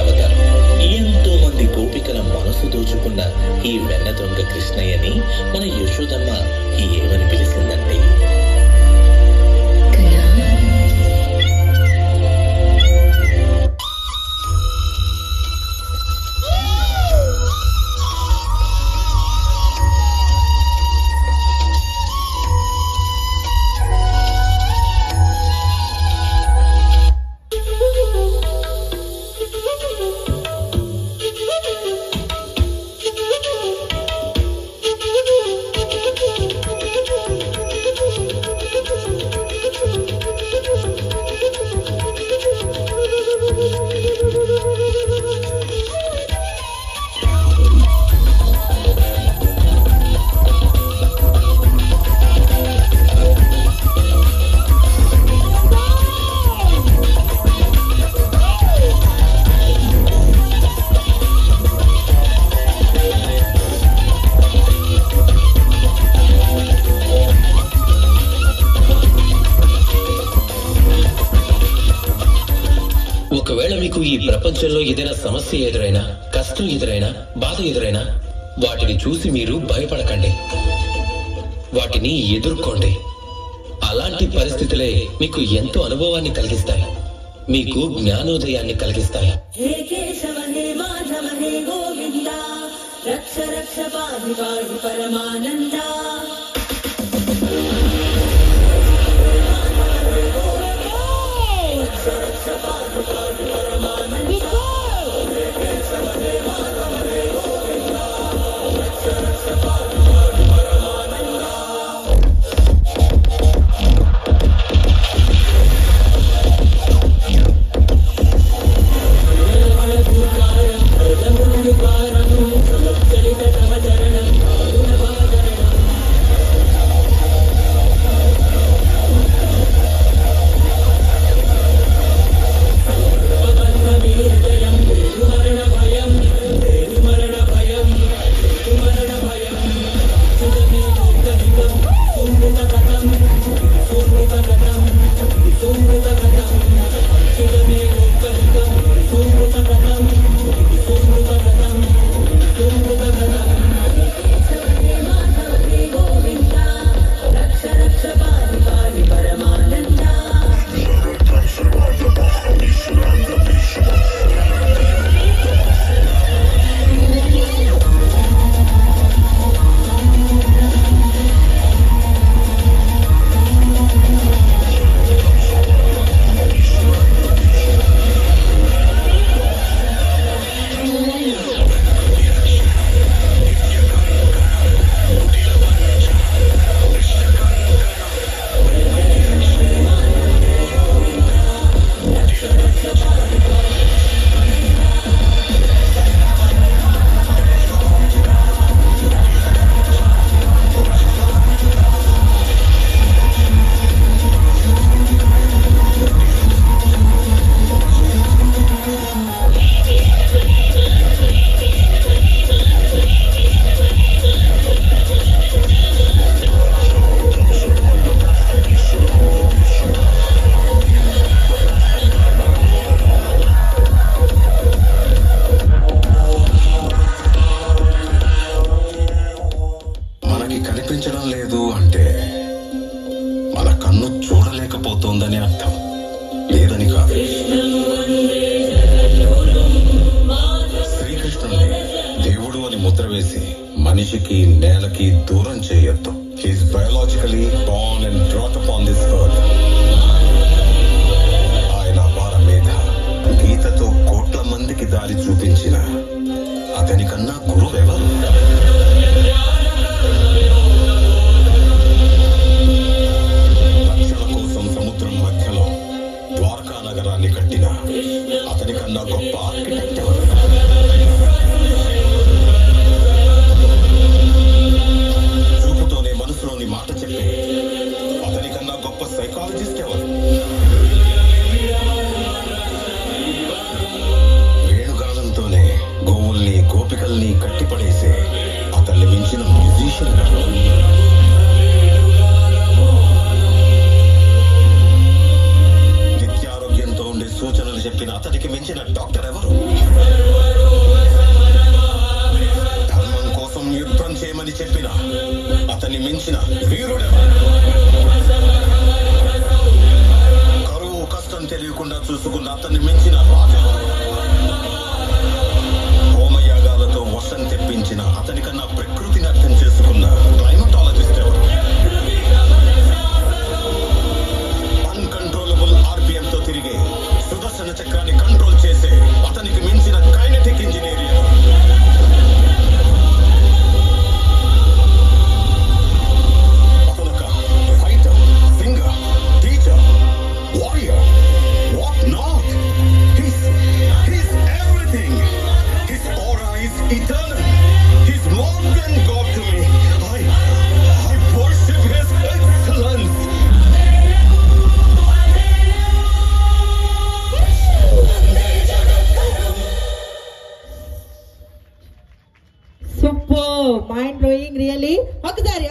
అవతారం. ఎంతో మంది గోపికల మనసు దోచుకున్న ఈ వెన్న దొంగ కృష్ణయ్యని మన యశోదమ్మ ఏమని పిలిచిందండి? ఒకవేళ మీకు ఈ ప్రపంచంలో ఏదైనా సమస్య ఎదురైనా, కష్టం ఎదురైనా, బాధ ఎదురైనా వాటిని చూసి మీరు భయపడకండి, వాటిని ఎదుర్కోండి. అలాంటి పరిస్థితులే మీకు ఎంతో అనుభవాన్ని కలిగిస్తాయి, మీకు జ్ఞానోదయాన్ని కలిగిస్తాయి. కనిపించడం లేదు అంటే మన కన్ను చూడలేకపోతోందని అర్థం, లేదని కాదు. శ్రీకృష్ణుని దేవుడు అని ముద్ర వేసి మనిషికి నేలకి దూరం చేయొద్దు. He's biologically born and brought upon this earth. ఆయన అపార మేధ, గీతతో కోట్ల మందికి దారి చూపించిన అతనికన్నా గురువెవరు? సముద్రం మధ్యలో ద్వారకా నగరాన్ని కట్టిన అతనికన్నా గొప్ప ఆర్కిటెక్ట్ ఎవరు? చూపుతోనే మనసులోని మాట చెప్పి అతనికన్నా గొప్ప సైకాలజిస్ట్ ఎవరు? వేణుగానంతోనే గోవుల్ని గోపికల్ని కట్టిపడేసే అతన్ని మించిన మ్యూజిషియన్ ఎవరు? సూచనలు చెప్పిన అతడి అతనికి మించిన డాక్టర్ ఎవరు? ధర్మం కోసం యుద్ధం చేయమని చెప్పిన అతన్ని మించిన వీరుడెవరు? కరువు కష్టం తెలియకుండా చూసుకున్న అతన్ని మించిన రాజు? హోమయాగాలతో వర్షం తెప్పించిన అతనికన్నా ప్రకృతిని అర్థం చేసుకున్న క్లైమటాలజిస్ట్ ఎవరు? అన్కంట్రోలబుల్ ఆర్పిఎం తో తిరిగే సుదర్శన చక్రాన్ని కంట్రోల్ చేసే అతనికి మించిన కైనెటిక్ ఇంజనీర్ ఎవరు? అతనొక fighter, singer, teacher, warrior, what not? He's everything. His aura is eternal. He's more than God to me. I worship his excellence. Super, mind blowing, really. ఒకసారి